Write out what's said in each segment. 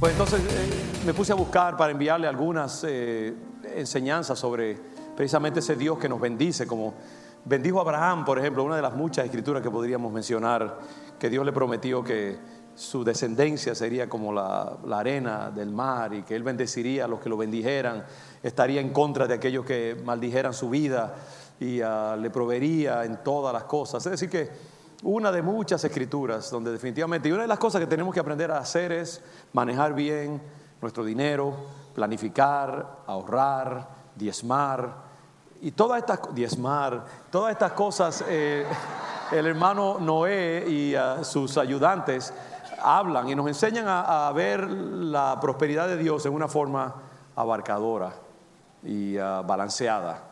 Pues entonces me puse a buscar para enviarle algunas enseñanzas sobre precisamente ese Dios que nos bendice, como bendijo a Abraham, por ejemplo, una de las muchas escrituras que podríamos mencionar, que Dios le prometió que su descendencia sería como la arena del mar y que Él bendeciría a los que lo bendijeran, estaría en contra de aquellos que maldijeran su vida y le proveería en todas las cosas. Es decir que una de muchas escrituras donde definitivamente, y una de las cosas que tenemos que aprender a hacer es manejar bien nuestro dinero, planificar, ahorrar, diezmar todas estas cosas. El hermano Noé y sus ayudantes hablan y nos enseñan a ver la prosperidad de Dios en una forma abarcadora y balanceada.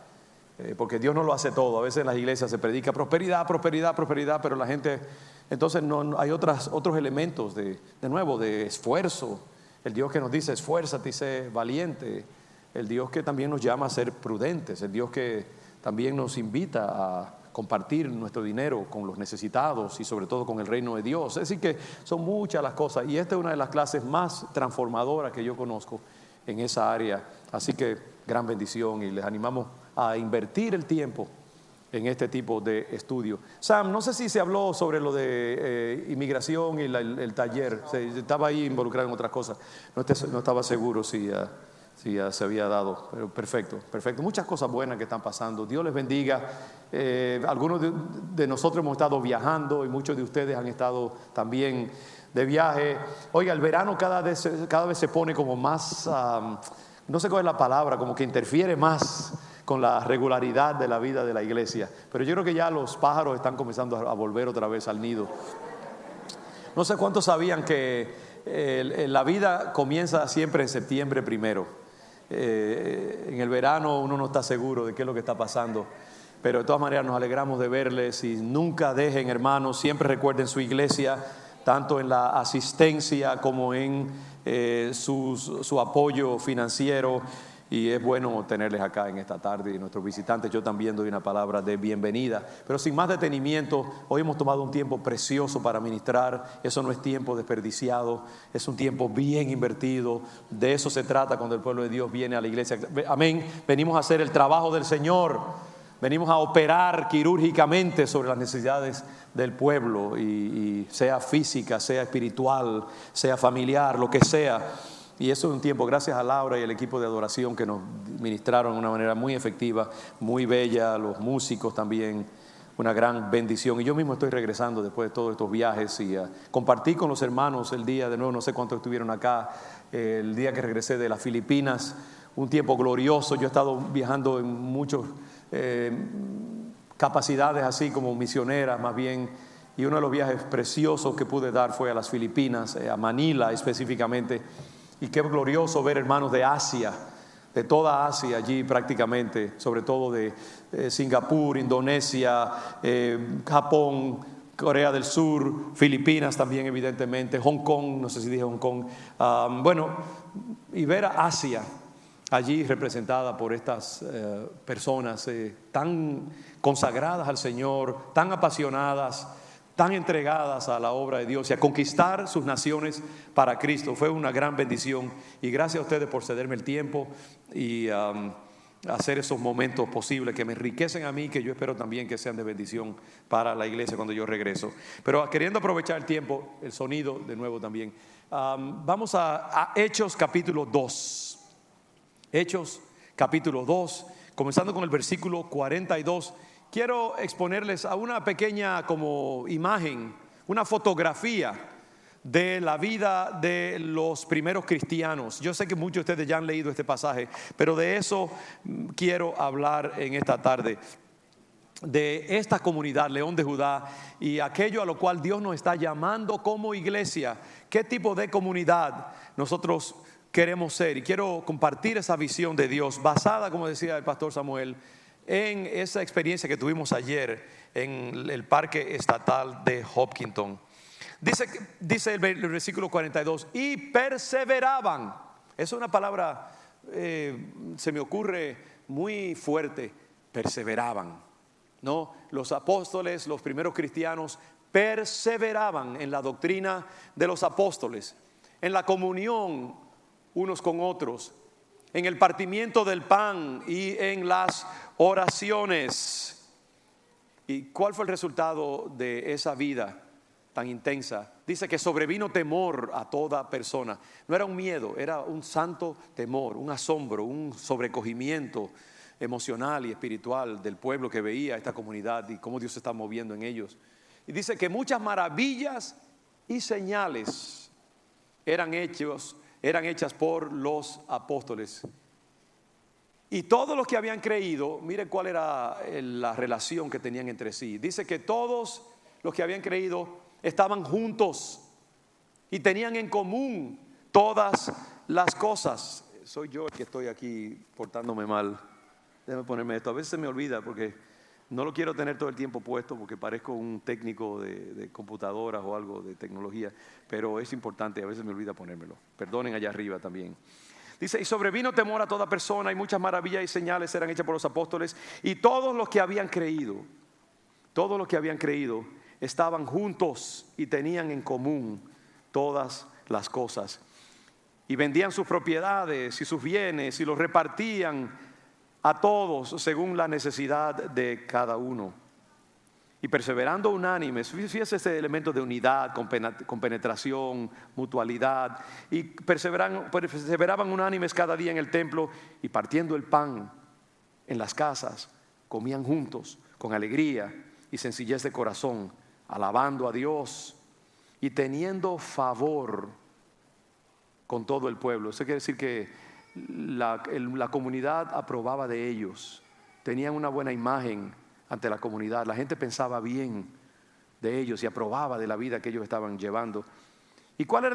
Porque Dios no lo hace todo. A veces en las iglesias se predica prosperidad, prosperidad, prosperidad, pero la gente, entonces no hay otros elementos de nuevo, de esfuerzo. El Dios que nos dice esfuérzate y sé valiente. El Dios que también nos llama a ser prudentes. El Dios que también nos invita a compartir nuestro dinero con los necesitados y sobre todo con el reino de Dios. Es decir que son muchas las cosas y esta es una de las clases más transformadoras que yo conozco en esa área. Así que gran bendición y les animamos a invertir el tiempo en este tipo de estudio. Sam, no sé si se habló sobre lo de inmigración y el taller. Estaba ahí involucrado en otras cosas. No estaba seguro si ya se había dado, pero perfecto. Muchas cosas buenas que están pasando. Dios les bendiga. Algunos de nosotros hemos estado viajando y muchos de ustedes han estado también de viaje. Oiga, el verano cada vez se pone como más, no sé cuál es la palabra, como que interfiere más con la regularidad de la vida de la iglesia. Pero yo creo que ya los pájaros están comenzando a volver otra vez al nido. No sé cuántos sabían que la vida comienza siempre en septiembre primero. En el verano uno no está seguro de qué es lo que está pasando, pero de todas maneras nos alegramos de verles y nunca dejen, hermanos, siempre recuerden su iglesia, tanto en la asistencia como en su apoyo financiero. Y es bueno tenerles acá en esta tarde y nuestros visitantes. Yo también doy una palabra de bienvenida. Pero sin más detenimiento, hoy hemos tomado un tiempo precioso para ministrar. Eso no es tiempo desperdiciado, es un tiempo bien invertido. De eso se trata cuando el pueblo de Dios viene a la iglesia. Amén. Venimos a hacer el trabajo del Señor. Venimos a operar quirúrgicamente sobre las necesidades del pueblo, y sea física, sea espiritual, sea familiar, lo que sea. Y eso es un tiempo, gracias a Laura y el equipo de adoración que nos ministraron de una manera muy efectiva, muy bella, los músicos también, una gran bendición. Y yo mismo estoy regresando después de todos estos viajes y compartí con los hermanos el día, de nuevo, no sé cuántos estuvieron acá, el día que regresé de las Filipinas, un tiempo glorioso. Yo he estado viajando en muchas capacidades así como misioneras más bien, y uno de los viajes preciosos que pude dar fue a las Filipinas, a Manila específicamente. Y qué glorioso ver hermanos de Asia, de toda Asia allí prácticamente, sobre todo de Singapur, Indonesia, Japón, Corea del Sur, Filipinas también evidentemente, Hong Kong, no sé si dije Hong Kong. Y ver a Asia allí representada por estas personas tan consagradas al Señor, tan apasionadas, tan entregadas a la obra de Dios y a conquistar sus naciones para Cristo. Fue una gran bendición y gracias a ustedes por cederme el tiempo y hacer esos momentos posibles que me enriquecen a mí, que yo espero también que sean de bendición para la iglesia cuando yo regreso. Pero queriendo aprovechar el tiempo, el sonido de nuevo también, vamos a Hechos capítulo 2. Hechos capítulo 2, comenzando con el versículo 42. Quiero exponerles a una pequeña como imagen, una fotografía de la vida de los primeros cristianos. Yo sé que muchos de ustedes ya han leído este pasaje, pero de eso quiero hablar en esta tarde. De esta comunidad, León de Judá, y aquello a lo cual Dios nos está llamando como iglesia. ¿Qué tipo de comunidad nosotros queremos ser? Y quiero compartir esa visión de Dios basada, como decía el pastor Samuel, en esa experiencia que tuvimos ayer en el Parque Estatal de Hopkinton. Dice el versículo 42, y perseveraban. Es una palabra, se me ocurre muy fuerte, perseveraban, ¿no? Los apóstoles, los primeros cristianos, perseveraban en la doctrina de los apóstoles. en la comunión unos con otros, en el partimiento del pan y en las oraciones. ¿Y cuál fue el resultado de esa vida tan intensa? Dice que sobrevino temor a toda persona. No era un miedo, era un santo temor, un asombro, un sobrecogimiento emocional y espiritual del pueblo que veía esta comunidad y cómo Dios se está moviendo en ellos. Y dice que muchas maravillas y señales eran hechas por los apóstoles. Y todos los que habían creído, mire cuál era la relación que tenían entre sí. Dice que todos los que habían creído estaban juntos y tenían en común todas las cosas. Soy yo el que estoy aquí portándome mal. Déjame ponerme esto. A veces se me olvida porque no lo quiero tener todo el tiempo puesto porque parezco un técnico de computadoras o algo de tecnología, pero es importante, a veces me olvida ponérmelo. Perdonen allá arriba también. Dice, y sobrevino temor a toda persona y muchas maravillas y señales eran hechas por los apóstoles y todos los que habían creído estaban juntos y tenían en común todas las cosas. Y vendían sus propiedades y sus bienes y los repartían a todos según la necesidad de cada uno. Y perseverando unánimes, fíjese ese elemento de unidad, compenetración, mutualidad. Y perseveraban unánimes cada día en el templo y partiendo el pan en las casas, comían juntos con alegría y sencillez de corazón, alabando a Dios y teniendo favor con todo el pueblo. Eso quiere decir que la comunidad aprobaba de ellos, tenían una buena imagen ante la comunidad, la gente pensaba bien de ellos y aprobaba de la vida que ellos estaban llevando. ¿Y cuál es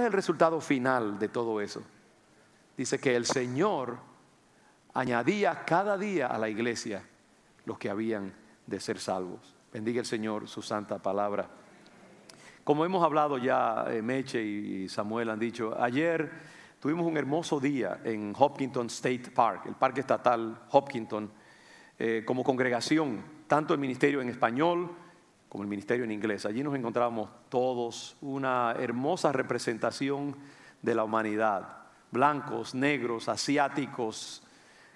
el resultado final de todo eso? Dice que el Señor añadía cada día a la iglesia los que habían de ser salvos. Bendiga el Señor su santa palabra. Como hemos hablado ya, Meche y Samuel han dicho, ayer tuvimos un hermoso día en Hopkinton State Park, el parque estatal Hopkinton, como congregación, tanto el ministerio en español como el ministerio en inglés. Allí nos encontrábamos todos, una hermosa representación de la humanidad, blancos, negros, asiáticos,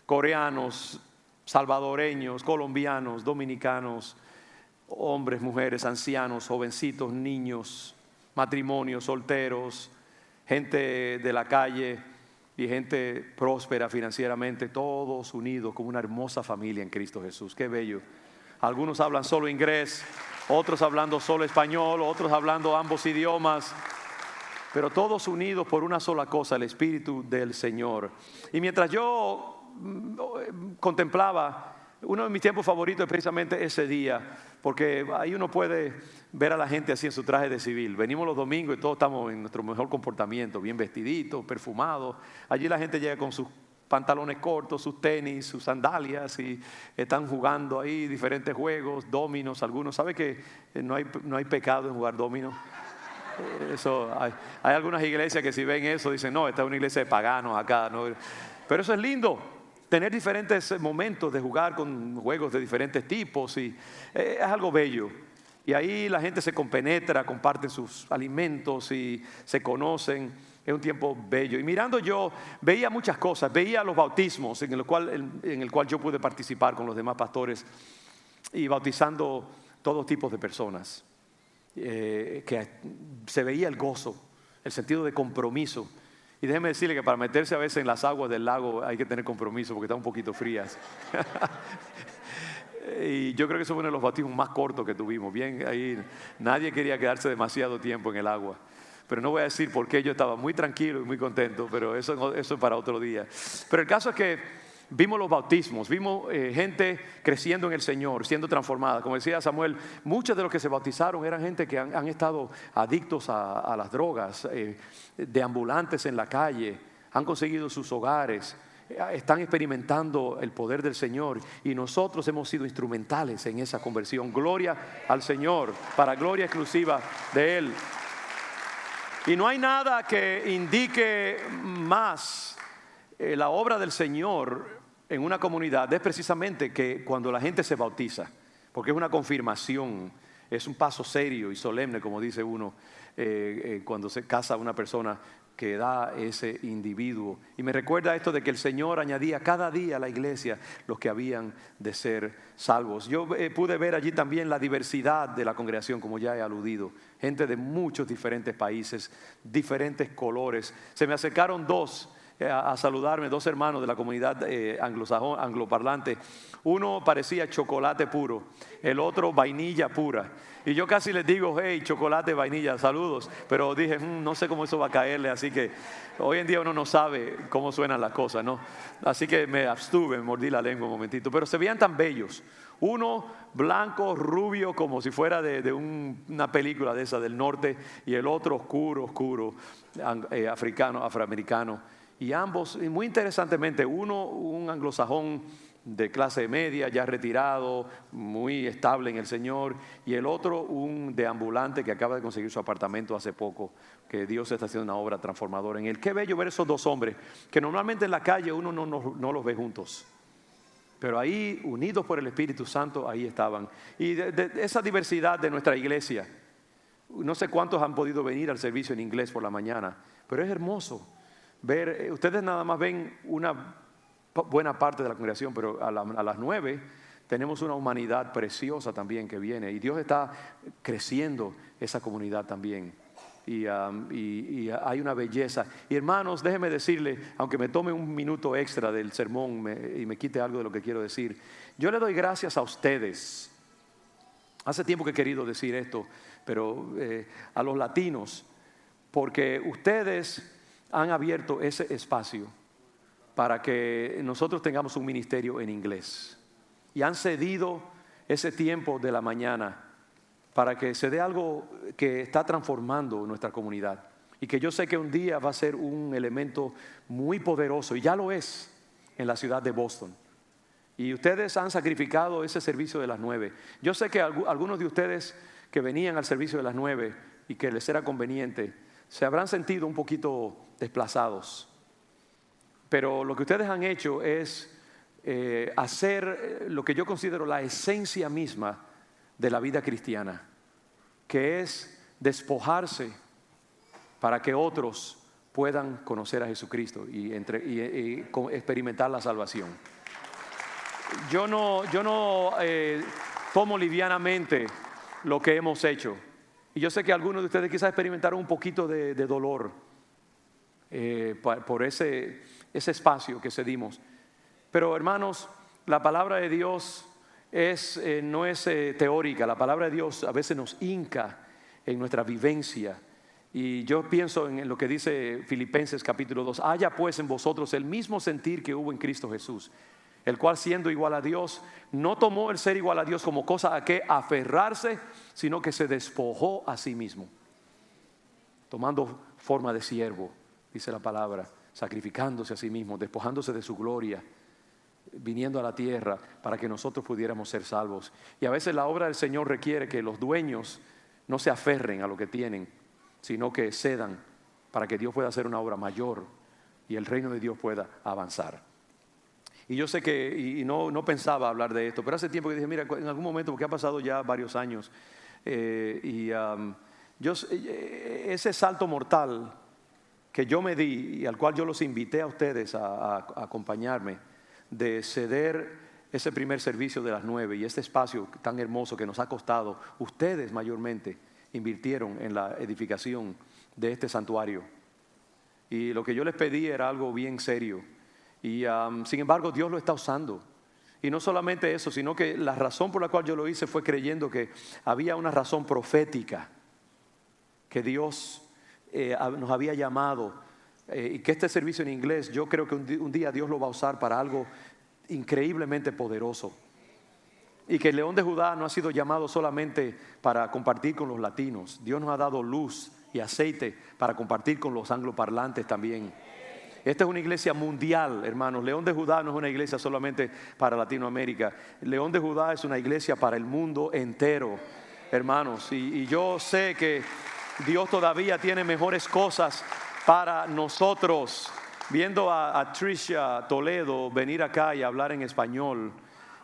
coreanos, salvadoreños, colombianos, dominicanos, hombres, mujeres, ancianos, jovencitos, niños, matrimonios, solteros, gente de la calle y gente próspera financieramente, todos unidos como una hermosa familia en Cristo Jesús. Qué bello. Algunos hablan solo inglés, otros hablando solo español, otros hablando ambos idiomas, pero todos unidos por una sola cosa, el Espíritu del Señor. Y mientras yo contemplaba, uno de mis tiempos favoritos es precisamente ese día, porque ahí uno puede ver a la gente así en su traje de civil. Venimos los domingos y todos estamos en nuestro mejor comportamiento, bien vestiditos, perfumados. Allí la gente llega con sus pantalones cortos, sus tenis, sus sandalias y están jugando ahí diferentes juegos, dominos, algunos. ¿Sabe que no hay pecado en jugar dominos? Eso, hay algunas iglesias que si ven eso dicen, no, esta es una iglesia de paganos acá, ¿no? Pero eso es lindo. Tener diferentes momentos de jugar con juegos de diferentes tipos y es algo bello. Y ahí la gente se compenetra, comparten sus alimentos y se conocen. Es un tiempo bello. Y mirando yo veía muchas cosas. Veía los bautismos en el cual yo pude participar con los demás pastores y bautizando todo tipo de personas. Que se veía el gozo, el sentido de compromiso. Y déjeme decirle que para meterse a veces en las aguas del lago hay que tener compromiso porque están un poquito frías. Y yo creo que eso fue uno de los bautismos más cortos que tuvimos. Bien, ahí nadie quería quedarse demasiado tiempo en el agua. Pero no voy a decir por qué, yo estaba muy tranquilo y muy contento, pero eso es para otro día. Pero el caso es que vimos los bautismos, vimos gente creciendo en el Señor, siendo transformada. Como decía Samuel, muchos de los que se bautizaron eran gente que han estado adictos a las drogas, deambulantes en la calle, han conseguido sus hogares, están experimentando el poder del Señor y nosotros hemos sido instrumentales en esa conversión. Gloria al Señor, para gloria exclusiva de Él. Y no hay nada que indique más la obra del Señor en una comunidad es precisamente que cuando la gente se bautiza, porque es una confirmación, Es un paso serio y solemne, como dice uno, cuando se casa una persona que da ese individuo. Y me recuerda esto de que el Señor añadía cada día a la iglesia los que habían de ser salvos. Yo pude ver allí también la diversidad de la congregación, como ya he aludido. Gente de muchos diferentes países, diferentes colores. Se me acercaron dos a saludarme, dos hermanos de la comunidad anglosajón, angloparlante. Uno parecía chocolate puro, el otro vainilla pura. Y yo casi les digo, hey, chocolate, vainilla, saludos. Pero dije, no sé cómo eso va a caerle, así que hoy en día uno no sabe cómo suenan las cosas, ¿no? Así que me abstuve, me mordí la lengua un momentito. Pero se veían tan bellos. Uno blanco, rubio, como si fuera de una película de esa del norte. Y el otro oscuro, afroamericano. Y ambos, y muy interesantemente, uno un anglosajón de clase media, ya retirado, muy estable en el Señor, y el otro un deambulante que acaba de conseguir su apartamento hace poco, que Dios está haciendo una obra transformadora en él. Qué bello ver esos dos hombres, que normalmente en la calle uno no los ve juntos, pero ahí, unidos por el Espíritu Santo, ahí estaban. Y de esa diversidad de nuestra iglesia, no sé cuántos han podido venir al servicio en inglés por la mañana, pero es hermoso ver, ustedes nada más ven una buena parte de la congregación, pero a las 9 tenemos una humanidad preciosa también que viene, y Dios está creciendo esa comunidad también, y hay una belleza. Y hermanos, déjenme decirle, aunque me tome un minuto extra del sermón y me quite algo de lo que quiero decir, yo le doy gracias a ustedes. Hace tiempo que he querido decir esto, pero a los latinos, porque ustedes han abierto ese espacio para que nosotros tengamos un ministerio en inglés, y han cedido ese tiempo de la mañana para que se dé algo que está transformando nuestra comunidad, y que yo sé que un día va a ser un elemento muy poderoso, y ya lo es en la ciudad de Boston. Y ustedes han sacrificado ese servicio de las 9. Yo sé que algunos de ustedes que venían al servicio de las 9 y que les era conveniente, se habrán sentido un poquito desplazados. Pero lo que ustedes han hecho es hacer lo que yo considero la esencia misma de la vida cristiana, que es despojarse para que otros puedan conocer a Jesucristo y experimentar la salvación. Yo no tomo livianamente lo que hemos hecho. Y yo sé que algunos de ustedes quizás experimentaron un poquito de dolor por ese espacio que cedimos. Pero hermanos, la palabra de Dios no es teórica. La palabra de Dios a veces nos hinca en nuestra vivencia. Y yo pienso en lo que dice Filipenses capítulo 2. Haya pues en vosotros el mismo sentir que hubo en Cristo Jesús, el cual siendo igual a Dios, no tomó el ser igual a Dios como cosa a que aferrarse, sino que se despojó a sí mismo, tomando forma de siervo, dice la palabra, sacrificándose a sí mismo, despojándose de su gloria, viniendo a la tierra para que nosotros pudiéramos ser salvos. Y a veces la obra del Señor requiere que los dueños no se aferren a lo que tienen, sino que cedan para que Dios pueda hacer una obra mayor y el reino de Dios pueda avanzar. Y yo sé que, y no pensaba hablar de esto, pero hace tiempo que dije, mira, en algún momento, porque ha pasado ya varios años, ese salto mortal que yo me di y al cual yo los invité a ustedes a acompañarme, de ceder ese primer servicio de las 9 y este espacio tan hermoso que nos ha costado, ustedes mayormente invirtieron en la edificación de este santuario. Y lo que yo les pedí era algo bien serio. Y sin embargo Dios lo está usando. Y no solamente eso, sino que la razón por la cual yo lo hice fue creyendo que había una razón profética, que Dios nos había llamado, y que este servicio en inglés yo creo que un día Dios lo va a usar para algo increíblemente poderoso. Y que el León de Judá no ha sido llamado solamente para compartir con los latinos. Dios nos ha dado luz y aceite para compartir con los angloparlantes también. Esta es una iglesia mundial, hermanos. León de Judá no es una iglesia solamente para Latinoamérica. León de Judá es una iglesia para el mundo entero, hermanos. Y yo sé que Dios todavía tiene mejores cosas para nosotros. Viendo a Tricia Toledo venir acá y hablar en español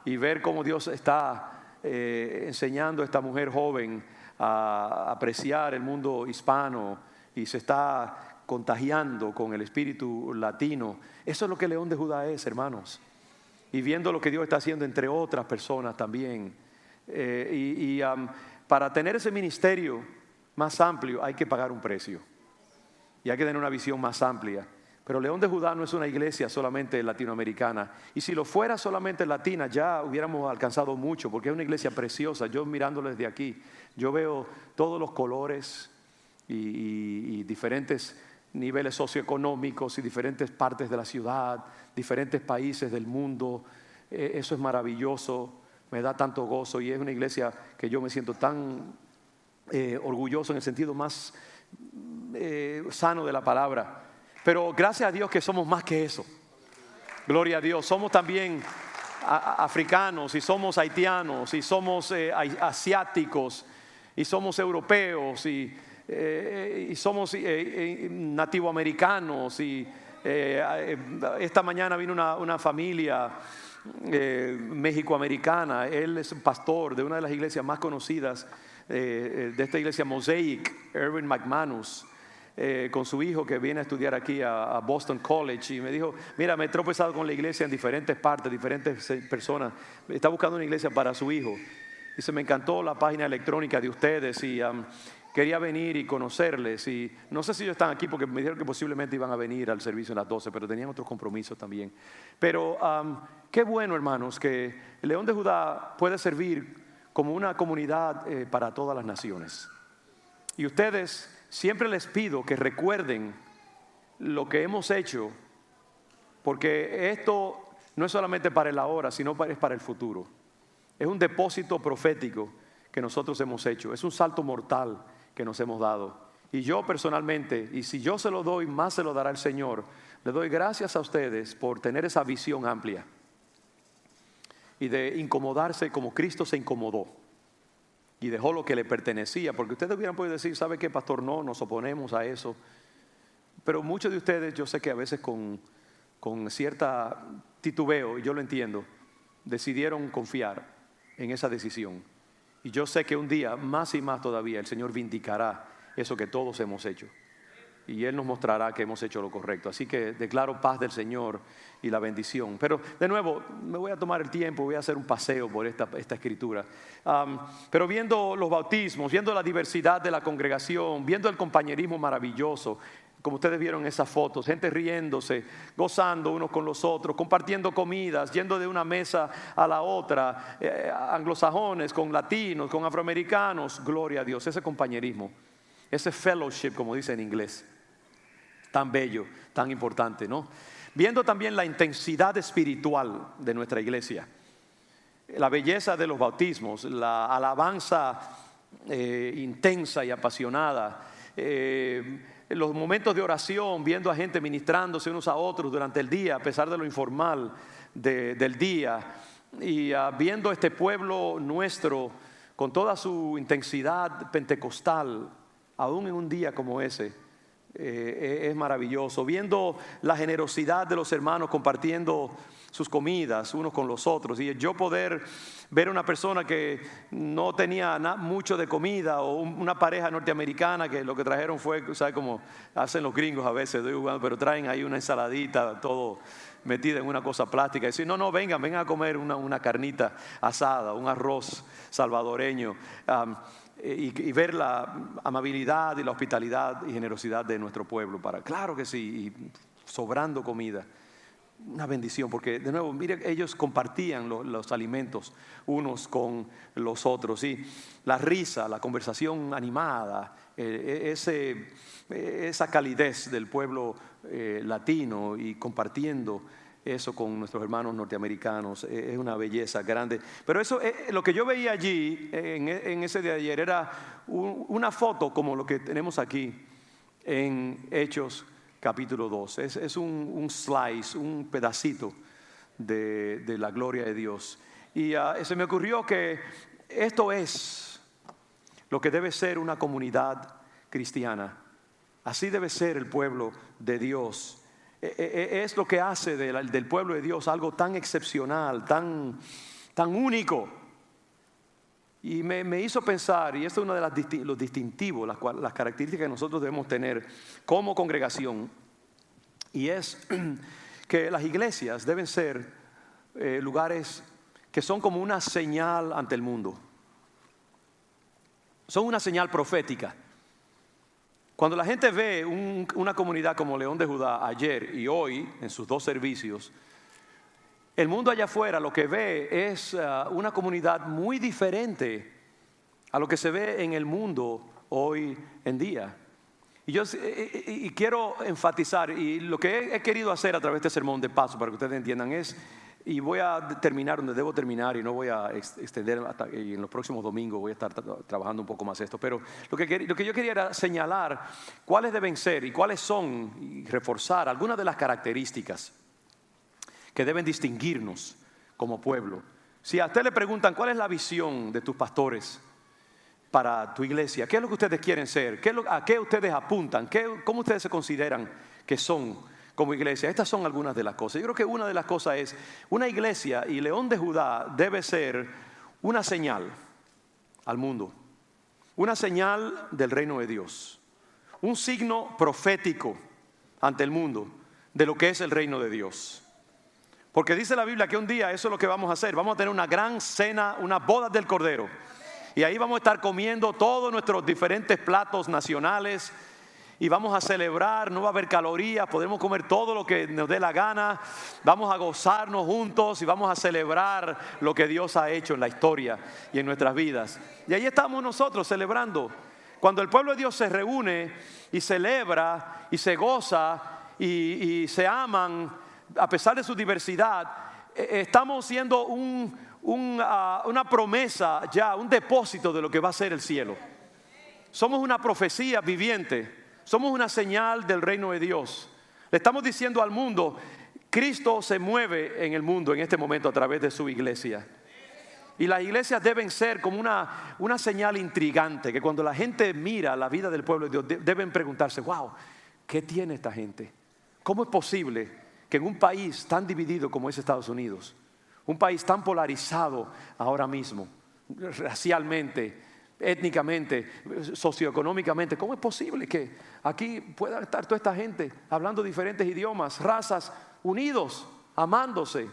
y ver cómo Dios está enseñando a esta mujer joven a apreciar el mundo hispano y se está contagiando con el espíritu latino. Eso es lo que León de Judá es, hermanos. Y viendo lo que Dios está haciendo entre otras personas también. Para tener ese ministerio más amplio hay que pagar un precio. Y hay que tener una visión más amplia. Pero León de Judá no es una iglesia solamente latinoamericana. Y si lo fuera solamente latina, ya hubiéramos alcanzado mucho, porque es una iglesia preciosa. Yo mirándolo desde aquí, yo veo todos los colores y diferentes niveles socioeconómicos y diferentes partes de la ciudad, diferentes países del mundo. Eso es maravilloso, me da tanto gozo y es una iglesia que yo me siento tan orgulloso en el sentido más sano de la palabra. Pero gracias a Dios que somos más que eso. Gloria a Dios. Somos también africanos y somos haitianos y somos asiáticos y somos europeos y somos nativoamericanos. Y esta mañana vino una familia mexicoamericana. Él es un pastor de una de las iglesias más conocidas de esta iglesia Mosaic, Erwin McManus. Con su hijo que viene a estudiar aquí a Boston College, y me dijo, mira, me he tropezado con la iglesia en diferentes partes, diferentes personas, está buscando una iglesia para su hijo. Dice, me encantó la página electrónica de ustedes y quería venir y conocerles, y no sé si ellos están aquí porque me dijeron que posiblemente iban a venir al servicio a las 12, pero tenían otros compromisos también. Pero qué bueno, hermanos, que el León de Judá puede servir como una comunidad para todas las naciones. Y ustedes, siempre les pido que recuerden lo que hemos hecho, porque esto no es solamente para el ahora, sino es para el futuro. Es un depósito profético que nosotros hemos hecho, es un salto mortal que nos hemos dado. Y yo personalmente, y si yo se lo doy, más se lo dará el Señor, le doy gracias a ustedes por tener esa visión amplia y de incomodarse como Cristo se incomodó y dejó lo que le pertenecía, porque ustedes hubieran podido decir, ¿sabe qué, pastor? No, nos oponemos a eso. Pero muchos de ustedes, yo sé que a veces con cierta titubeo, y yo lo entiendo, decidieron confiar en esa decisión. Y yo sé que un día, más y más todavía, el Señor vindicará eso que todos hemos hecho. Y Él nos mostrará que hemos hecho lo correcto. Así que declaro paz del Señor y la bendición. Pero de nuevo, me voy a tomar el tiempo, voy a hacer un paseo por esta escritura. Pero viendo los bautismos, viendo la diversidad de la congregación, viendo el compañerismo maravilloso, como ustedes vieron en esas fotos, gente riéndose, gozando unos con los otros, compartiendo comidas, yendo de una mesa a la otra, anglosajones con latinos, con afroamericanos, gloria a Dios, ese compañerismo, ese fellowship, como dice en inglés, tan bello, tan importante, ¿no? Viendo también la intensidad espiritual de nuestra iglesia, la belleza de los bautismos, la alabanza intensa y apasionada, los momentos de oración, viendo a gente ministrándose unos a otros durante el día, a pesar de lo informal del día, y viendo este pueblo nuestro con toda su intensidad pentecostal, aún en un día como ese, es maravilloso. Viendo la generosidad de los hermanos compartiendo sus comidas unos con los otros, y yo poder ver una persona que no tenía mucho de comida, o una pareja norteamericana que lo que trajeron fue, ¿sabes? Como hacen los gringos a veces, pero traen ahí una ensaladita, todo metida en una cosa plástica, y decir, no, vengan a comer una carnita asada, un arroz salvadoreño. Y ver la amabilidad y la hospitalidad y generosidad de nuestro pueblo, claro que sí, y sobrando comida, una bendición, porque de nuevo, mire, ellos compartían los alimentos unos con los otros, y la risa, la conversación animada, esa calidez del pueblo latino, y compartiendo eso con nuestros hermanos norteamericanos, es una belleza grande. Pero eso, lo que yo veía allí en ese de ayer era una foto como lo que tenemos aquí en Hechos capítulo 2. Es un slice, un pedacito de la gloria de Dios. Y se me ocurrió que esto es lo que debe ser una comunidad cristiana. Así debe ser el pueblo de Dios. Es lo que hace del pueblo de Dios algo tan excepcional, tan único. Y me hizo pensar, y esto es uno de los distintivos, las características que nosotros debemos tener como congregación, y es que las iglesias deben ser lugares que son como una señal ante el mundo. Son una señal profética. Cuando la gente ve una comunidad como León de Judá ayer y hoy en sus 2 servicios, el mundo allá afuera lo que ve es una comunidad muy diferente a lo que se ve en el mundo hoy en día. Y quiero enfatizar, y lo que he querido hacer a través de este sermón de paso para que ustedes entiendan es, y voy a terminar donde debo terminar y no voy a extender y en los próximos domingos voy a estar trabajando un poco más esto, pero lo que yo quería era señalar cuáles deben ser y cuáles son, y reforzar algunas de las características que deben distinguirnos como pueblo. Si a usted le preguntan cuál es la visión de tus pastores para tu iglesia, ¿qué es lo que ustedes quieren ser? ¿A qué ustedes apuntan? ¿Cómo ustedes se consideran que son como iglesia? Estas son algunas de las cosas. Yo creo que una de las cosas es, una iglesia y León de Judá debe ser una señal al mundo, una señal del reino de Dios, un signo profético ante el mundo de lo que es el reino de Dios. Porque dice la Biblia que un día eso es lo que vamos a hacer. Vamos a tener una gran cena, una boda del Cordero. Y ahí vamos a estar comiendo todos nuestros diferentes platos nacionales. Y vamos a celebrar, no va a haber calorías, podemos comer todo lo que nos dé la gana. Vamos a gozarnos juntos y vamos a celebrar lo que Dios ha hecho en la historia y en nuestras vidas. Y ahí estamos nosotros celebrando. Cuando el pueblo de Dios se reúne y celebra y se goza y se aman, a pesar de su diversidad, estamos siendo una promesa ya, un depósito de lo que va a ser el cielo. Somos una profecía viviente, somos una señal del reino de Dios. Le estamos diciendo al mundo, Cristo se mueve en el mundo en este momento a través de su iglesia. Y las iglesias deben ser como una señal intrigante, que cuando la gente mira la vida del pueblo de Dios, deben preguntarse, wow, ¿qué tiene esta gente? ¿Cómo es posible que en un país tan dividido como es Estados Unidos, un país tan polarizado ahora mismo, racialmente, étnicamente, socioeconómicamente, cómo es posible que aquí pueda estar toda esta gente hablando diferentes idiomas, razas, unidos, amándose,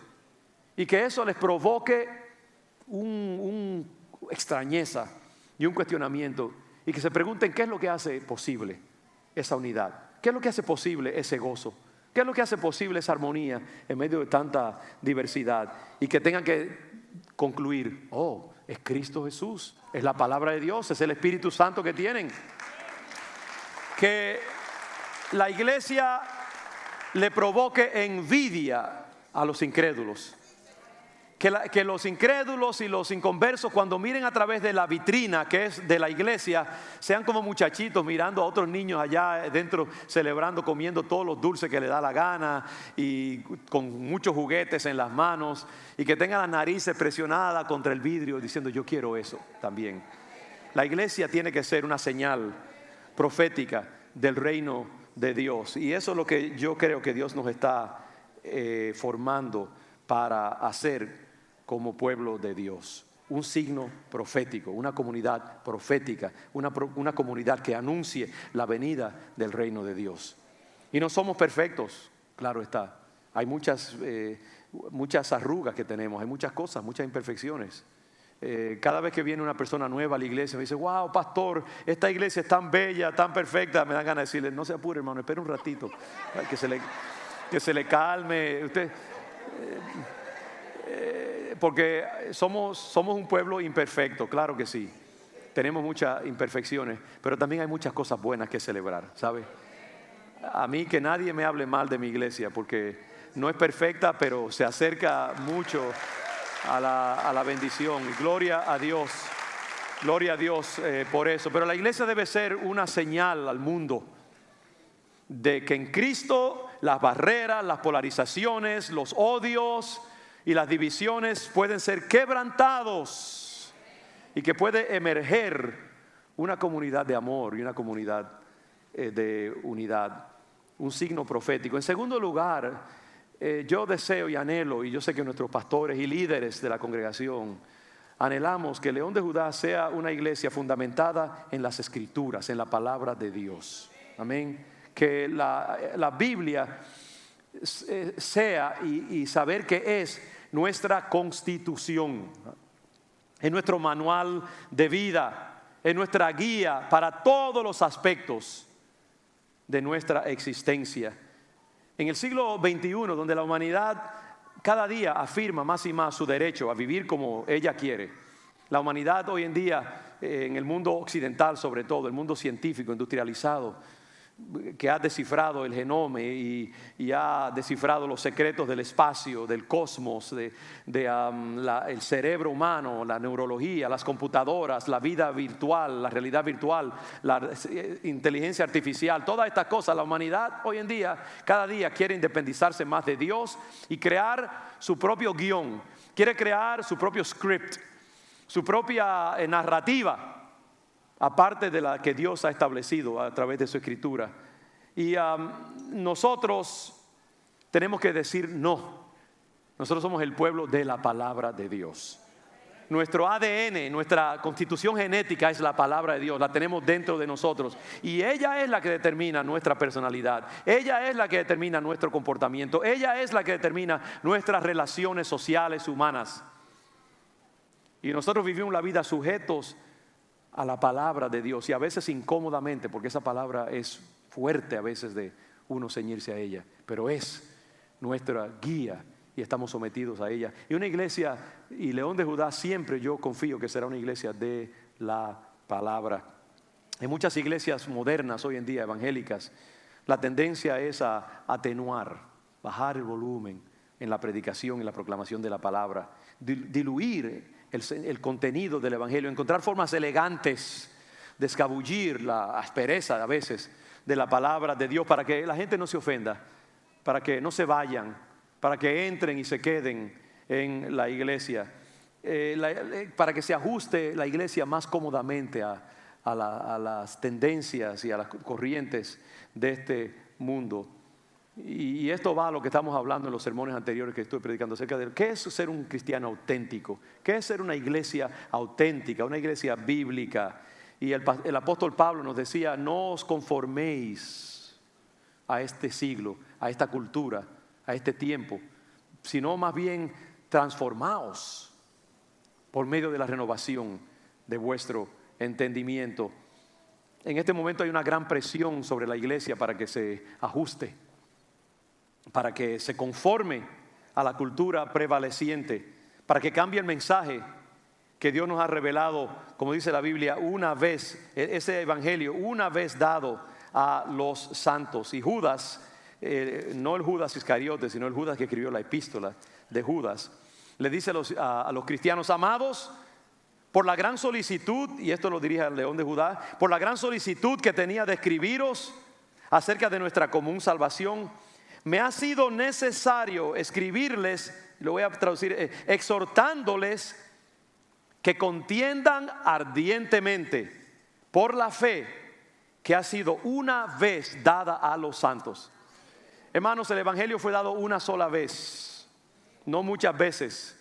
y que eso les provoque una extrañeza y un cuestionamiento, y que se pregunten qué es lo que hace posible esa unidad, qué es lo que hace posible ese gozo, qué es lo que hace posible esa armonía en medio de tanta diversidad, y que tengan que concluir, oh, es Cristo Jesús, es la palabra de Dios, es el Espíritu Santo que tienen. Que la iglesia le provoque envidia a los incrédulos. Que los incrédulos y los inconversos, cuando miren a través de la vitrina que es de la iglesia, sean como muchachitos mirando a otros niños allá dentro, celebrando, comiendo todos los dulces que les da la gana y con muchos juguetes en las manos, y que tengan las narices presionadas contra el vidrio diciendo yo quiero eso también. La iglesia tiene que ser una señal profética del reino de Dios, y eso es lo que yo creo que Dios nos está formando para hacer como pueblo de Dios. Un signo profético, una comunidad profética, una comunidad que anuncie la venida del reino de Dios. Y no somos perfectos, claro está. Hay muchas arrugas que tenemos, hay muchas cosas, muchas imperfecciones. Cada vez que viene una persona nueva a la iglesia me dice, wow, pastor, esta iglesia es tan bella, tan perfecta. Me dan ganas de decirle, no se apure, hermano, espere un ratito, que se le calme. Usted... porque somos un pueblo imperfecto, claro que sí. Tenemos muchas imperfecciones, pero también hay muchas cosas buenas que celebrar, ¿sabe? A mí que nadie me hable mal de mi iglesia, porque no es perfecta, pero se acerca mucho a la bendición. Y gloria a Dios por eso. Pero la iglesia debe ser una señal al mundo de que en Cristo las barreras, las polarizaciones, los odios y las divisiones pueden ser quebrantados, y que puede emerger una comunidad de amor y una comunidad de unidad, un signo profético. En segundo lugar, yo deseo y anhelo, y yo sé que nuestros pastores y líderes de la congregación anhelamos que León de Judá sea una iglesia fundamentada en las Escrituras, en la palabra de Dios. Amén. Que la Biblia sea y saber que es nuestra constitución, es nuestro manual de vida, es nuestra guía para todos los aspectos de nuestra existencia. En el siglo XXI, donde la humanidad cada día afirma más y más su derecho a vivir como ella quiere, la humanidad hoy en día, en el mundo occidental sobre todo, el mundo científico, industrializado, que ha descifrado el genoma y ha descifrado los secretos del espacio, del cosmos, el cerebro humano, la neurología, las computadoras, la vida virtual, la realidad virtual, la inteligencia artificial, todas estas cosas. La humanidad hoy en día, cada día quiere independizarse más de Dios y crear su propio guión, quiere crear su propio script, su propia narrativa, aparte de la que Dios ha establecido a través de su escritura. Y nosotros tenemos que decir no. Nosotros somos el pueblo de la palabra de Dios. Nuestro ADN, nuestra constitución genética es la palabra de Dios, la tenemos dentro de nosotros. Y ella es la que determina nuestra personalidad, ella es la que determina nuestro comportamiento, ella es la que determina nuestras relaciones sociales humanas. Y nosotros vivimos la vida sujetos a la palabra de Dios, y a veces incómodamente, porque esa palabra es fuerte a veces de uno ceñirse a ella, pero es nuestra guía y estamos sometidos a ella. Y una iglesia, y León de Judá siempre yo confío que será una iglesia de la palabra. En muchas iglesias modernas hoy en día, evangélicas, la tendencia es a atenuar, bajar el volumen en la predicación y la proclamación de la palabra, diluir el contenido del evangelio, encontrar formas elegantes de escabullir la aspereza a veces de la palabra de Dios para que la gente no se ofenda, para que no se vayan, para que entren y se queden en la iglesia, para que se ajuste la iglesia más cómodamente a las tendencias y a las corrientes de este mundo. Y esto va a lo que estamos hablando en los sermones anteriores que estoy predicando acerca de qué es ser un cristiano auténtico, qué es ser una iglesia auténtica, una iglesia bíblica. Y el apóstol Pablo nos decía: no os conforméis a este siglo, a esta cultura, a este tiempo, sino más bien transformaos por medio de la renovación de vuestro entendimiento. En este momento hay una gran presión sobre la iglesia para que se ajuste, para que se conforme a la cultura prevaleciente, para que cambie el mensaje que Dios nos ha revelado, como dice la Biblia, una vez, ese evangelio, una vez dado a los santos. Y Judas, no el Judas Iscariote, sino el Judas que escribió la epístola de Judas, le dice a los cristianos: amados, por la gran solicitud, y esto lo dirige al León de Judá, por la gran solicitud que tenía de escribiros acerca de nuestra común salvación, me ha sido necesario escribirles, lo voy a traducir, exhortándoles que contiendan ardientemente por la fe que ha sido una vez dada a los santos. Hermanos, el evangelio fue dado una sola vez, no muchas veces.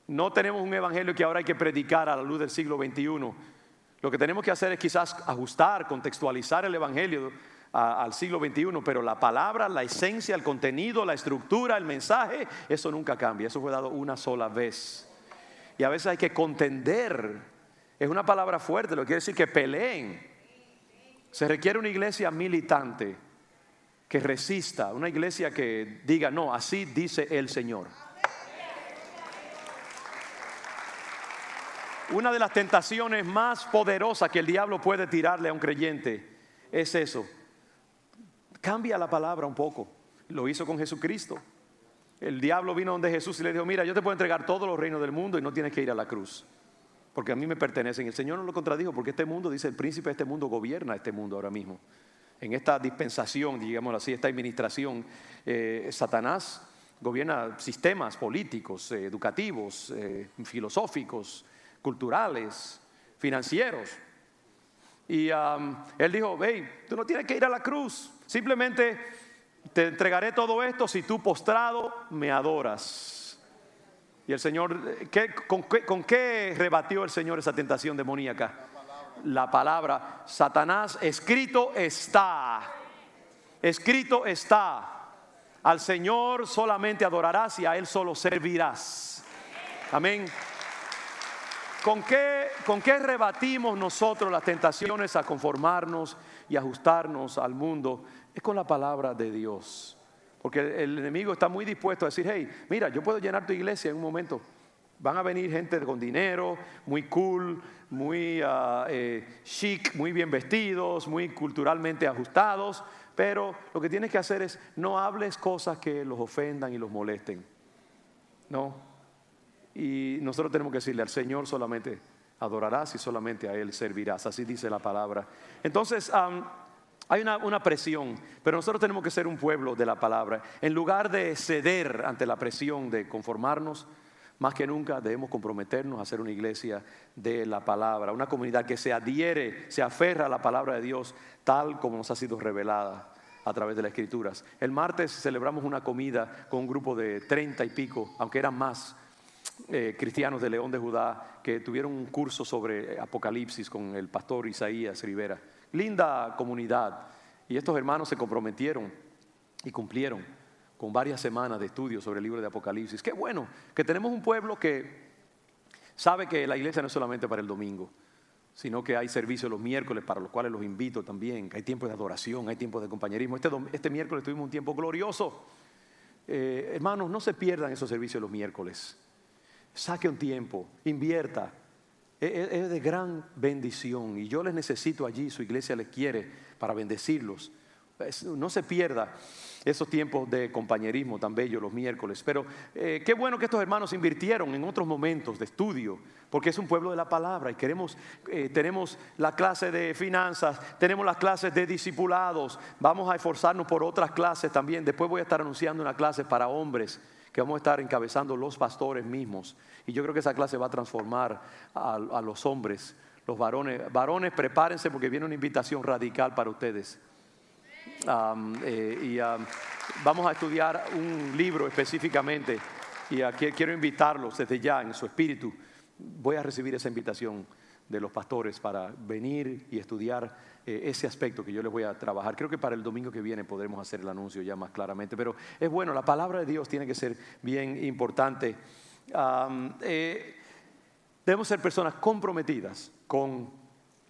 No tenemos un evangelio que ahora hay que predicar a la luz del siglo XXI. Lo que tenemos que hacer es quizás ajustar, contextualizar el evangelio al siglo XXI, pero la palabra, la esencia, el contenido, la estructura, el mensaje, eso nunca cambia. Eso fue dado una sola vez. Y a veces hay que contender. Es una palabra fuerte, lo que quiere decir que peleen. Se requiere una iglesia militante que resista, una iglesia que diga: no, así dice el Señor. Una de las tentaciones más poderosas que el diablo puede tirarle a un creyente es eso: cambia la palabra un poco. Lo hizo con Jesucristo. El diablo vino donde Jesús y le dijo: mira, yo te puedo entregar todos los reinos del mundo y no tienes que ir a la cruz, porque a mí me pertenecen. El Señor no lo contradijo, porque este mundo, dice, el príncipe de este mundo gobierna este mundo ahora mismo. En esta dispensación, digámoslo así, esta administración, Satanás gobierna sistemas políticos, educativos, filosóficos, culturales, financieros. Y él dijo: hey, tú no tienes que ir a la cruz, simplemente te entregaré todo esto si tú postrado me adoras. Y el Señor, ¿con qué rebatió el Señor esa tentación demoníaca? La palabra. Satanás, escrito está. Escrito está. Al Señor solamente adorarás y a Él solo servirás. Amén. ¿Con qué rebatimos nosotros las tentaciones a conformarnos y ajustarnos al mundo? Es con la palabra de Dios. Porque el enemigo está muy dispuesto a decir, hey, mira, yo puedo llenar tu iglesia en un momento. Van a venir gente con dinero, muy cool, muy chic, muy bien vestidos, muy culturalmente ajustados. Pero lo que tienes que hacer es no hables cosas que los ofendan y los molesten. No. Y nosotros tenemos que decirle al Señor solamente adorarás y solamente a Él servirás. Así dice la palabra. Entonces hay una presión, pero nosotros tenemos que ser un pueblo de la palabra. En lugar de ceder ante la presión de conformarnos, más que nunca debemos comprometernos a ser una iglesia de la palabra, una comunidad que se adhiere, se aferra a la palabra de Dios tal como nos ha sido revelada a través de las Escrituras. El martes celebramos una comida con un grupo de 30 y pico, aunque eran más, cristianos de León de Judá, que tuvieron un curso sobre Apocalipsis con el pastor Isaías Rivera. Linda comunidad. Y estos hermanos se comprometieron y cumplieron con varias semanas de estudio sobre el libro de Apocalipsis. Qué bueno que tenemos un pueblo que sabe que la iglesia no es solamente para el domingo, sino que hay servicios los miércoles, para los cuales los invito también, que hay tiempo de adoración, hay tiempo de compañerismo. Este miércoles tuvimos un tiempo glorioso. Hermanos, no se pierdan esos servicios los miércoles. Saque un tiempo, invierta. Es de gran bendición y yo les necesito allí, su iglesia les quiere para bendecirlos. No se pierda esos tiempos de compañerismo tan bellos los miércoles. Pero qué bueno que estos hermanos invirtieron en otros momentos de estudio, porque es un pueblo de la palabra y tenemos la clase de finanzas, tenemos las clases de discipulados, vamos a esforzarnos por otras clases también. Después voy a estar anunciando una clase para hombres que vamos a estar encabezando los pastores mismos, y yo creo que esa clase va a transformar a los hombres, los varones, prepárense porque viene una invitación radical para ustedes. Vamos a estudiar un libro específicamente y aquí quiero invitarlos desde ya en su espíritu. Voy a recibir esa invitación de los pastores para venir y estudiar ese aspecto que yo les voy a trabajar. Creo que para el domingo que viene podremos hacer el anuncio ya más claramente, pero es bueno, la palabra de Dios tiene que ser bien importante. Debemos ser personas comprometidas con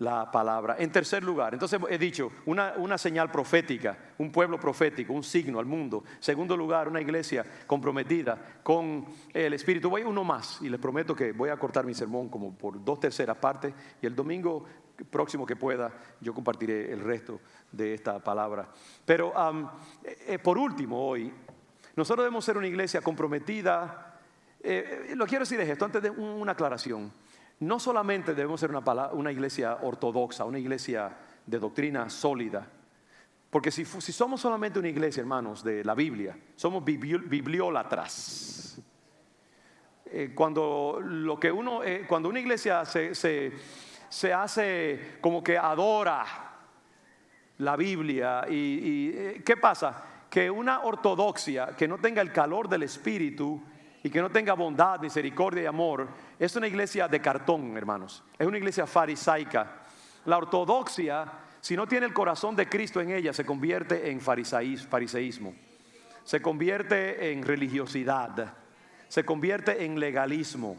la palabra. En tercer lugar, entonces he dicho una señal profética, un pueblo profético, un signo al mundo. Segundo lugar, una iglesia comprometida con el Espíritu. Voy a uno más y les prometo que voy a cortar mi sermón como por 2/3 partes, y el domingo próximo que pueda yo compartiré el resto de esta palabra. Pero por último, hoy nosotros debemos ser una iglesia comprometida. Lo quiero decir es esto, antes de una aclaración. No solamente debemos ser una iglesia ortodoxa, una iglesia de doctrina sólida, porque si somos solamente una iglesia, hermanos, de la Biblia, somos bibliólatras. Cuando una iglesia se hace como que adora la Biblia, y ¿qué pasa? Que una ortodoxia que no tenga el calor del Espíritu y que no tenga bondad, misericordia y amor, es una iglesia de cartón, hermanos. Es una iglesia farisaica. La ortodoxia, si no tiene el corazón de Cristo en ella, se convierte en fariseísmo, se convierte en religiosidad, se convierte en legalismo.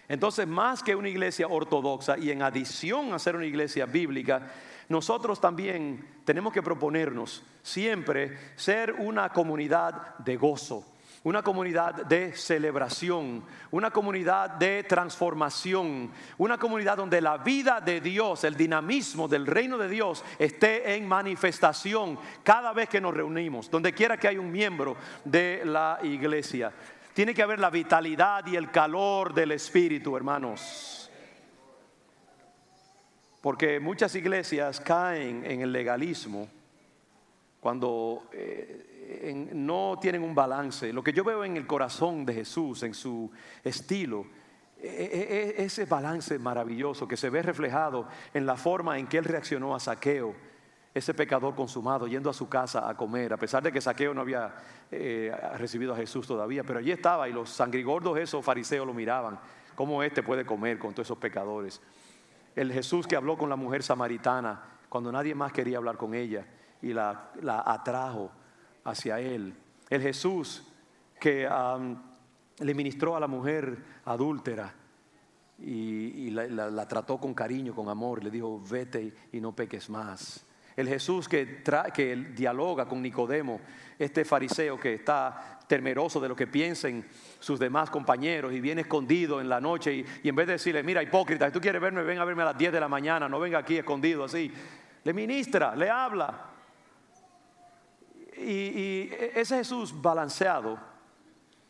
Entonces, más que una iglesia ortodoxa, y en adición a ser una iglesia bíblica, nosotros también tenemos que proponernos siempre ser una comunidad de gozo, una comunidad de celebración, una comunidad de transformación, una comunidad donde la vida de Dios, el dinamismo del reino de Dios esté en manifestación cada vez que nos reunimos, donde quiera que haya un miembro de la iglesia. Tiene que haber la vitalidad y el calor del Espíritu, hermanos. Porque muchas iglesias caen en el legalismo cuando no tienen un balance. Lo que yo veo en el corazón de Jesús, en su estilo, ese balance maravilloso que se ve reflejado en la forma en que Él reaccionó a Zaqueo, ese pecador consumado yendo a su casa a comer, a pesar de que Zaqueo no había recibido a Jesús todavía, pero allí estaba, y los sangrigordos esos fariseos lo miraban. ¿Cómo este puede comer con todos esos pecadores? El Jesús que habló con la mujer samaritana cuando nadie más quería hablar con ella y la atrajo hacia él. El Jesús que le ministró a la mujer adúltera y la trató con cariño, con amor. Le dijo: vete y no peques más. El Jesús que dialoga con Nicodemo, este fariseo que está temeroso de lo que piensen sus demás compañeros y viene escondido en la noche y en vez de decirle: mira, hipócrita, si tú quieres verme, ven a verme a las 10 de la mañana, no venga aquí escondido así. Le ministra, le habla. Y ese Jesús balanceado,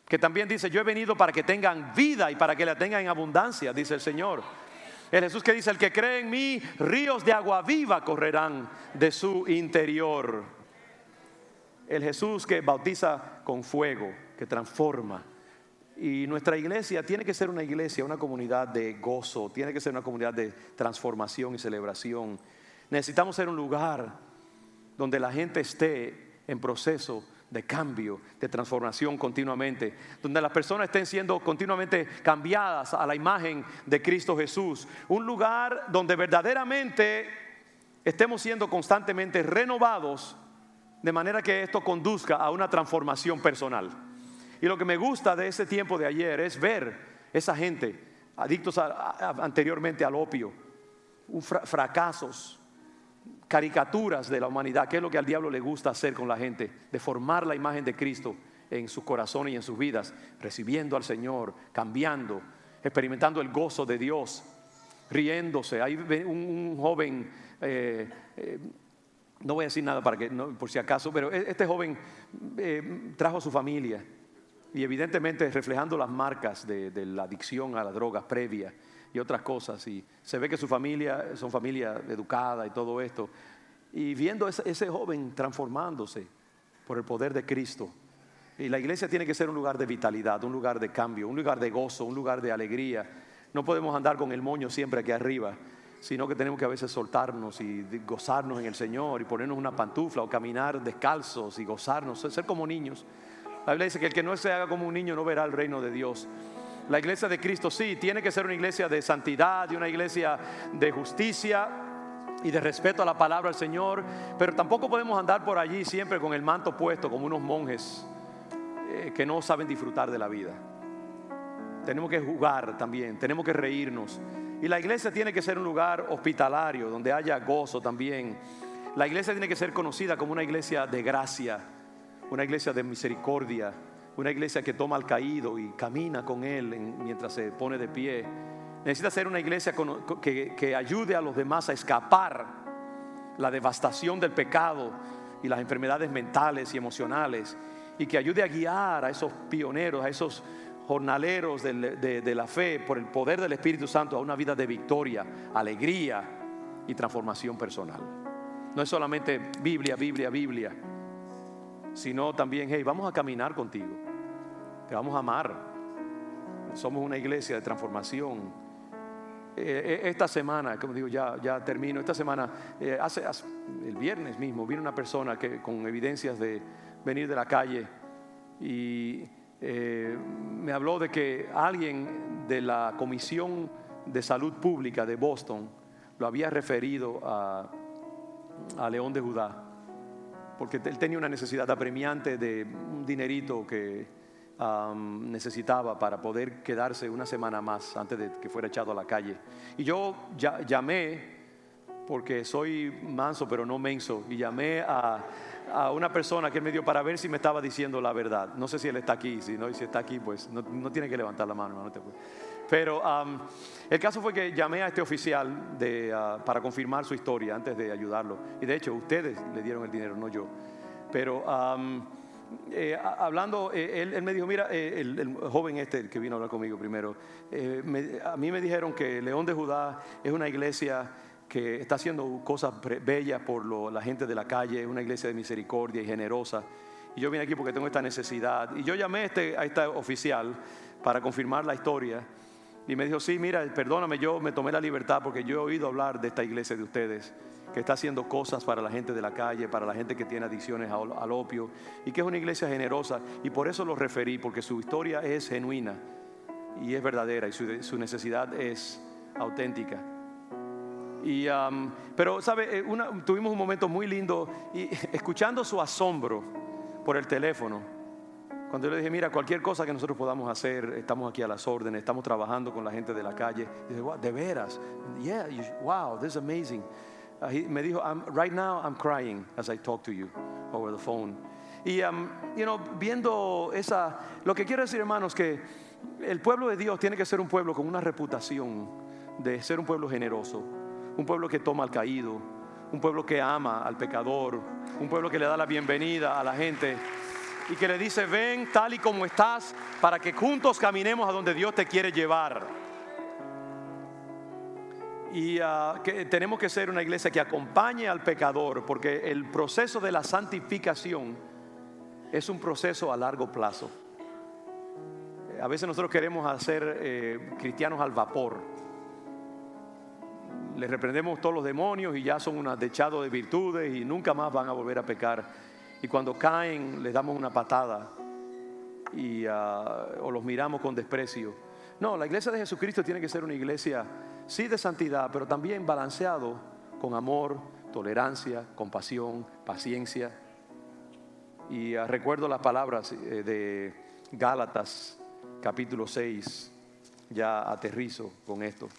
que también dice: yo he venido para que tengan vida y para que la tengan en abundancia, dice el Señor. El Jesús que dice: el que cree en mí, ríos de agua viva correrán de su interior. El Jesús que bautiza con fuego, que transforma. Y nuestra iglesia tiene que ser una iglesia, una comunidad de gozo, tiene que ser una comunidad de transformación y celebración. Necesitamos ser un lugar donde la gente esté en proceso de cambio, de transformación continuamente, donde las personas estén siendo continuamente cambiadas a la imagen de Cristo Jesús. Un lugar donde verdaderamente estemos siendo constantemente renovados, de manera que esto conduzca a una transformación personal. Y lo que me gusta de ese tiempo de ayer es ver esa gente adictos anteriormente al opio, fracasos, caricaturas de la humanidad, que es lo que al diablo le gusta hacer con la gente, de formar la imagen de Cristo en sus corazones y en sus vidas, recibiendo al Señor, cambiando, experimentando el gozo de Dios, riéndose. Hay un joven, no voy a decir nada para que por si acaso, pero este joven trajo a su familia y evidentemente reflejando las marcas de la adicción a las drogas previa y otras cosas, y se ve que su familia son familia educada y todo esto, y viendo ese joven transformándose por el poder de Cristo. Y la iglesia tiene que ser un lugar de vitalidad, un lugar de cambio, un lugar de gozo, un lugar de alegría. No podemos andar con el moño siempre aquí arriba, sino que tenemos que a veces soltarnos y gozarnos en el Señor y ponernos una pantufla o caminar descalzos y gozarnos, ser como niños. La Biblia dice que el que no se haga como un niño no verá el reino de Dios. La iglesia de Cristo sí, tiene que ser una iglesia de santidad y una iglesia de justicia y de respeto a la palabra del Señor, pero tampoco podemos andar por allí siempre con el manto puesto como unos monjes que no saben disfrutar de la vida. Tenemos que jugar también, tenemos que reírnos, y la iglesia tiene que ser un lugar hospitalario donde haya gozo también. La iglesia tiene que ser conocida como una iglesia de gracia, una iglesia de misericordia, una iglesia que toma al caído y camina con él mientras se pone de pie. Necesita ser una iglesia que ayude a los demás a escapar la devastación del pecado y las enfermedades mentales y emocionales, y que ayude a guiar a esos pioneros, a esos jornaleros de la fe por el poder del Espíritu Santo a una vida de victoria, alegría y transformación personal. No es solamente Biblia, Biblia, Biblia, sino también: hey, vamos a caminar contigo, te vamos a amar. Somos una iglesia de transformación. Esta semana, como digo, ya termino. Esta semana, el viernes mismo, vino una persona con evidencias de venir de la calle y me habló de que alguien de la Comisión de Salud Pública de Boston lo había referido a León de Judá, porque él tenía una necesidad apremiante de un dinerito que necesitaba para poder quedarse una semana más antes de que fuera echado a la calle. Y yo llamé, porque soy manso pero no menso, y llamé a una persona que él me dio para ver si me estaba diciendo la verdad. No sé si él está aquí, si está aquí, pues no tiene que levantar la mano, no te puedes. Pero el caso fue que llamé a este oficial para confirmar su historia antes de ayudarlo. Y de hecho ustedes le dieron el dinero, no yo. Pero hablando, él me dijo: mira, el joven el que vino a hablar conmigo primero, a mí me dijeron que León de Judá es una iglesia que está haciendo cosas bellas por la gente de la calle, es una iglesia de misericordia y generosa, y yo vine aquí porque tengo esta necesidad. Y yo llamé a este oficial para confirmar la historia, Y me dijo, sí, mira, perdóname, yo me tomé la libertad porque yo he oído hablar de esta iglesia de ustedes, que está haciendo cosas para la gente de la calle, para la gente que tiene adicciones al opio, y que es una iglesia generosa, y por eso los referí, porque su historia es genuina y es verdadera, y su necesidad es auténtica. Pero sabe, tuvimos un momento muy lindo y escuchando su asombro por el teléfono. Cuando yo le dije, mira, cualquier cosa que nosotros podamos hacer, estamos aquí a las órdenes, estamos trabajando con la gente de la calle. Dice, wow, ¿de veras? Yeah, wow, this is amazing. Me dijo, right now I'm crying as I talk to you over the phone. Y, viendo lo que quiero decir, hermanos, que el pueblo de Dios tiene que ser un pueblo con una reputación de ser un pueblo generoso, un pueblo que toma al caído, un pueblo que ama al pecador, un pueblo que le da la bienvenida a la gente y que le dice, ven tal y como estás para que juntos caminemos a donde Dios te quiere llevar. Y que tenemos que ser una iglesia que acompañe al pecador, porque el proceso de la santificación es un proceso a largo plazo. A veces nosotros queremos hacer cristianos al vapor. Les reprendemos todos los demonios y ya son un dechado de virtudes y nunca más van a volver a pecar. Y cuando caen les damos una patada o los miramos con desprecio. No, la iglesia de Jesucristo tiene que ser una iglesia, sí, de santidad, pero también balanceado con amor, tolerancia, compasión, paciencia. Y recuerdo las palabras de Gálatas capítulo 6. Ya aterrizo con esto.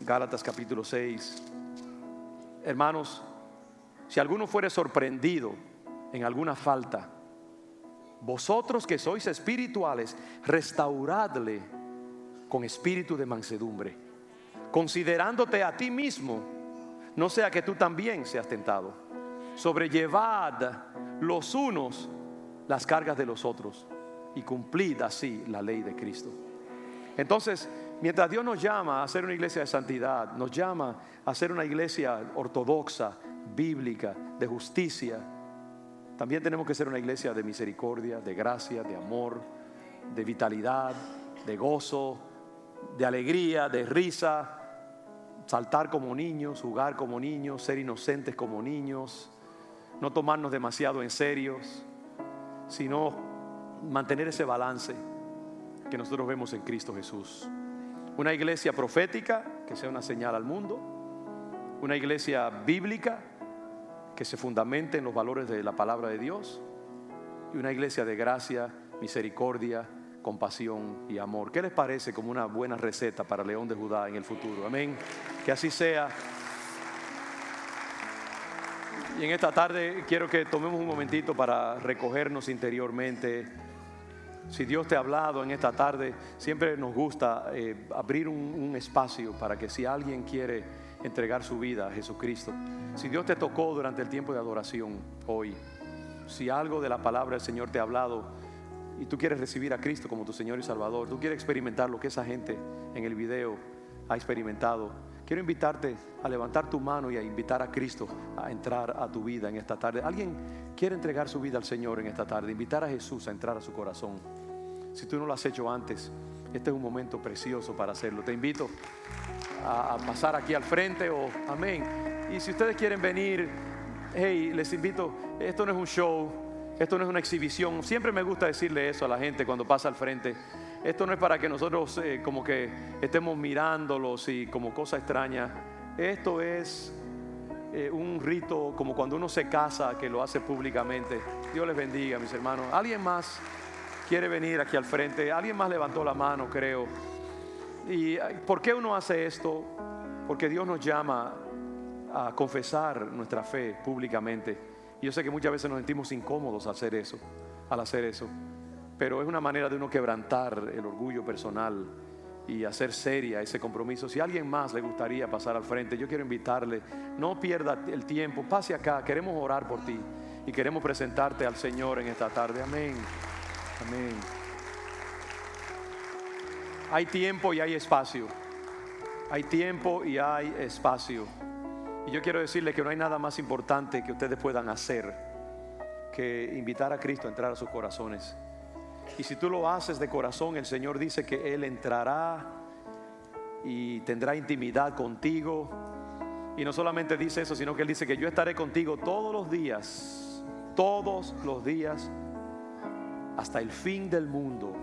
Gálatas capítulo 6. Hermanos, si alguno fuere sorprendido en alguna falta, vosotros que sois espirituales, restauradle con espíritu de mansedumbre, considerándote a ti mismo, no sea que tú también seas tentado. Sobrellevad los unos las cargas de los otros y cumplid así la ley de Cristo. Entonces, mientras Dios nos llama a ser una iglesia de santidad, nos llama a ser una iglesia ortodoxa, bíblica, de justicia, también tenemos que ser una iglesia de misericordia, de gracia, de amor, de vitalidad, de gozo, de alegría, de risa, saltar como niños, jugar como niños, ser inocentes como niños, no tomarnos demasiado en serio, sino mantener ese balance que nosotros vemos en Cristo Jesús. Una iglesia profética que sea una señal al mundo, una iglesia bíblica que se fundamente en los valores de la palabra de Dios, y una iglesia de gracia, misericordia, compasión y amor. ¿Qué les parece como una buena receta para León de Judá en el futuro? Amén. Que así sea. Y en esta tarde quiero que tomemos un momentito para recogernos interiormente. Si Dios te ha hablado en esta tarde, siempre nos gusta abrir un espacio para que si alguien quiere entregar su vida a Jesucristo, si Dios te tocó durante el tiempo de adoración hoy, si algo de la palabra del Señor te ha hablado y tú quieres recibir a Cristo como tu Señor y Salvador, tú quieres experimentar lo que esa gente en el video ha experimentado, quiero invitarte a levantar tu mano y a invitar a Cristo a entrar a tu vida en esta tarde. ¿Alguien quiere entregar su vida al Señor en esta tarde? Invitar a Jesús a entrar a su corazón. Si tú no lo has hecho antes, este es un momento precioso para hacerlo. Te invito a pasar aquí al frente amén. Y si ustedes quieren venir, hey, les invito. Esto no es un show, esto no es una exhibición. Siempre me gusta decirle eso a la gente cuando pasa al frente. Esto no es para que nosotros como que estemos mirándolos y como cosa extraña. Esto es un rito como cuando uno se casa, que lo hace públicamente. Dios les bendiga, mis hermanos. ¿Alguien más quiere venir aquí al frente? Alguien más levantó la mano, creo. ¿Y por qué uno hace esto? Porque Dios nos llama a confesar nuestra fe públicamente. Y yo sé que muchas veces nos sentimos incómodos al hacer eso, pero es una manera de uno quebrantar el orgullo personal y hacer seria ese compromiso. Si a alguien más le gustaría pasar al frente, yo quiero invitarle, no pierda el tiempo, pase acá, queremos orar por ti y queremos presentarte al Señor en esta tarde. Amén. Amén. Hay tiempo y hay espacio. Hay tiempo y hay espacio. Y yo quiero decirles que no hay nada más importante que ustedes puedan hacer que invitar a Cristo a entrar a sus corazones. Y si tú lo haces de corazón, el Señor dice que Él entrará y tendrá intimidad contigo. Y no solamente dice eso, sino que Él dice que yo estaré contigo todos los días, hasta el fin del mundo.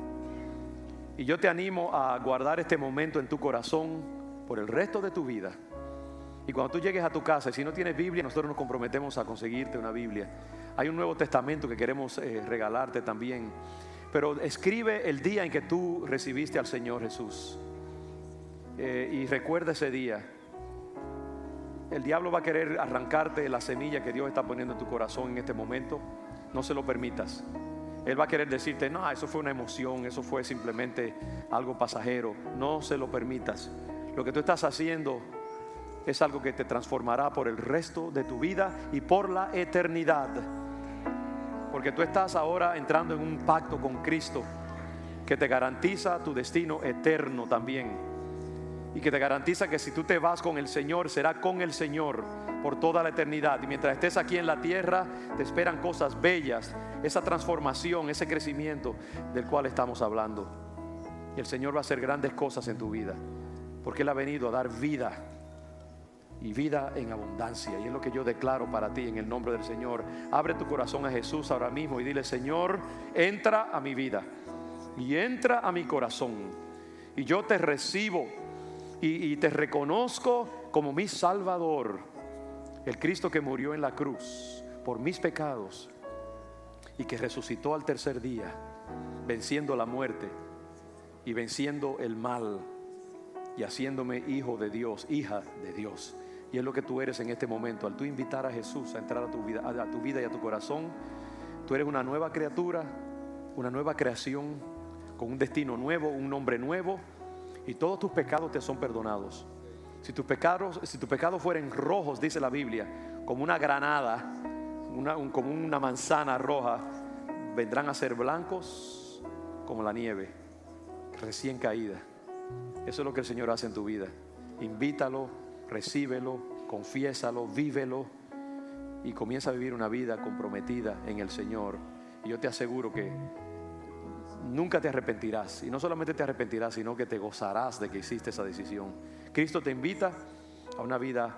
Y yo te animo a guardar este momento en tu corazón por el resto de tu vida. Y cuando tú llegues a tu casa, y si no tienes Biblia, nosotros nos comprometemos a conseguirte una Biblia. Hay un Nuevo Testamento que queremos regalarte también. Pero escribe el día en que tú recibiste al Señor Jesús. Y recuerda ese día. El diablo va a querer arrancarte la semilla que Dios está poniendo en tu corazón en este momento. No se lo permitas. Él va a querer decirte, no, eso fue una emoción, eso fue simplemente algo pasajero. No se lo permitas. Lo que tú estás haciendo es algo que te transformará por el resto de tu vida y por la eternidad. Porque tú estás ahora entrando en un pacto con Cristo que te garantiza tu destino eterno también. Y que te garantiza que si tú te vas con el Señor, será con el Señor por toda la eternidad. Y mientras estés aquí en la tierra, te esperan cosas bellas, esa transformación, ese crecimiento del cual estamos hablando. Y el Señor va a hacer grandes cosas en tu vida, porque Él ha venido a dar vida, y vida en abundancia. Y es lo que yo declaro para ti en el nombre del Señor. Abre tu corazón a Jesús ahora mismo y dile: Señor, entra a mi vida y entra a mi corazón, y yo te recibo y te reconozco como mi Salvador, el Cristo que murió en la cruz por mis pecados y que resucitó al tercer día, venciendo la muerte y venciendo el mal y haciéndome hijo de Dios, hija de Dios. Y es lo que tú eres en este momento. Al tú invitar a Jesús a entrar a tu vida y a tu corazón, tú eres una nueva criatura, una nueva creación, con un destino nuevo, un nombre nuevo, y todos tus pecados te son perdonados. Si tus pecados fueren rojos, dice la Biblia, como una granada, como una manzana roja, vendrán a ser blancos como la nieve recién caída. Eso es lo que el Señor hace en tu vida. Invítalo, recíbelo, confiésalo, vívelo y comienza a vivir una vida comprometida en el Señor. Y yo te aseguro que nunca te arrepentirás. Y no solamente te arrepentirás, sino que te gozarás de que hiciste esa decisión. Cristo te invita a una vida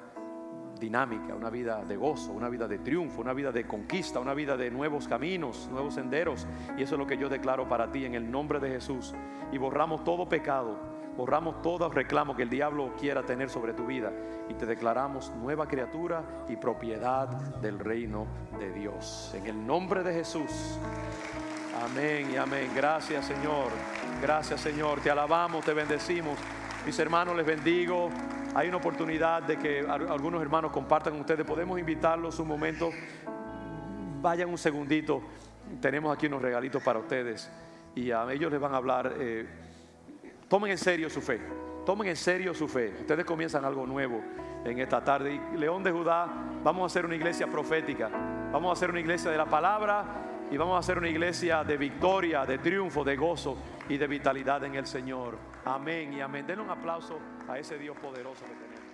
dinámica, una vida de gozo, una vida de triunfo, una vida de conquista, una vida de nuevos caminos, nuevos senderos. Y eso es lo que yo declaro para ti en el nombre de Jesús. Y borramos todo pecado, borramos todo reclamo que el diablo quiera tener sobre tu vida, y te declaramos nueva criatura y propiedad del reino de Dios, en el nombre de Jesús. Amén y amén. Gracias, Señor. Gracias, Señor. Te alabamos, te bendecimos. Mis hermanos, les bendigo. Hay una oportunidad de que algunos hermanos compartan con ustedes. Podemos invitarlos un momento. Vayan un segundito. Tenemos aquí unos regalitos para ustedes y a ellos les van a hablar. Tomen en serio su fe. Tomen en serio su fe. Ustedes comienzan algo nuevo en esta tarde. Y León de Judá, vamos a hacer una iglesia profética. Vamos a hacer una iglesia de la palabra. Y vamos a hacer una iglesia de victoria, de triunfo, de gozo y de vitalidad en el Señor. Amén y amén. Denle un aplauso a ese Dios poderoso que tenemos.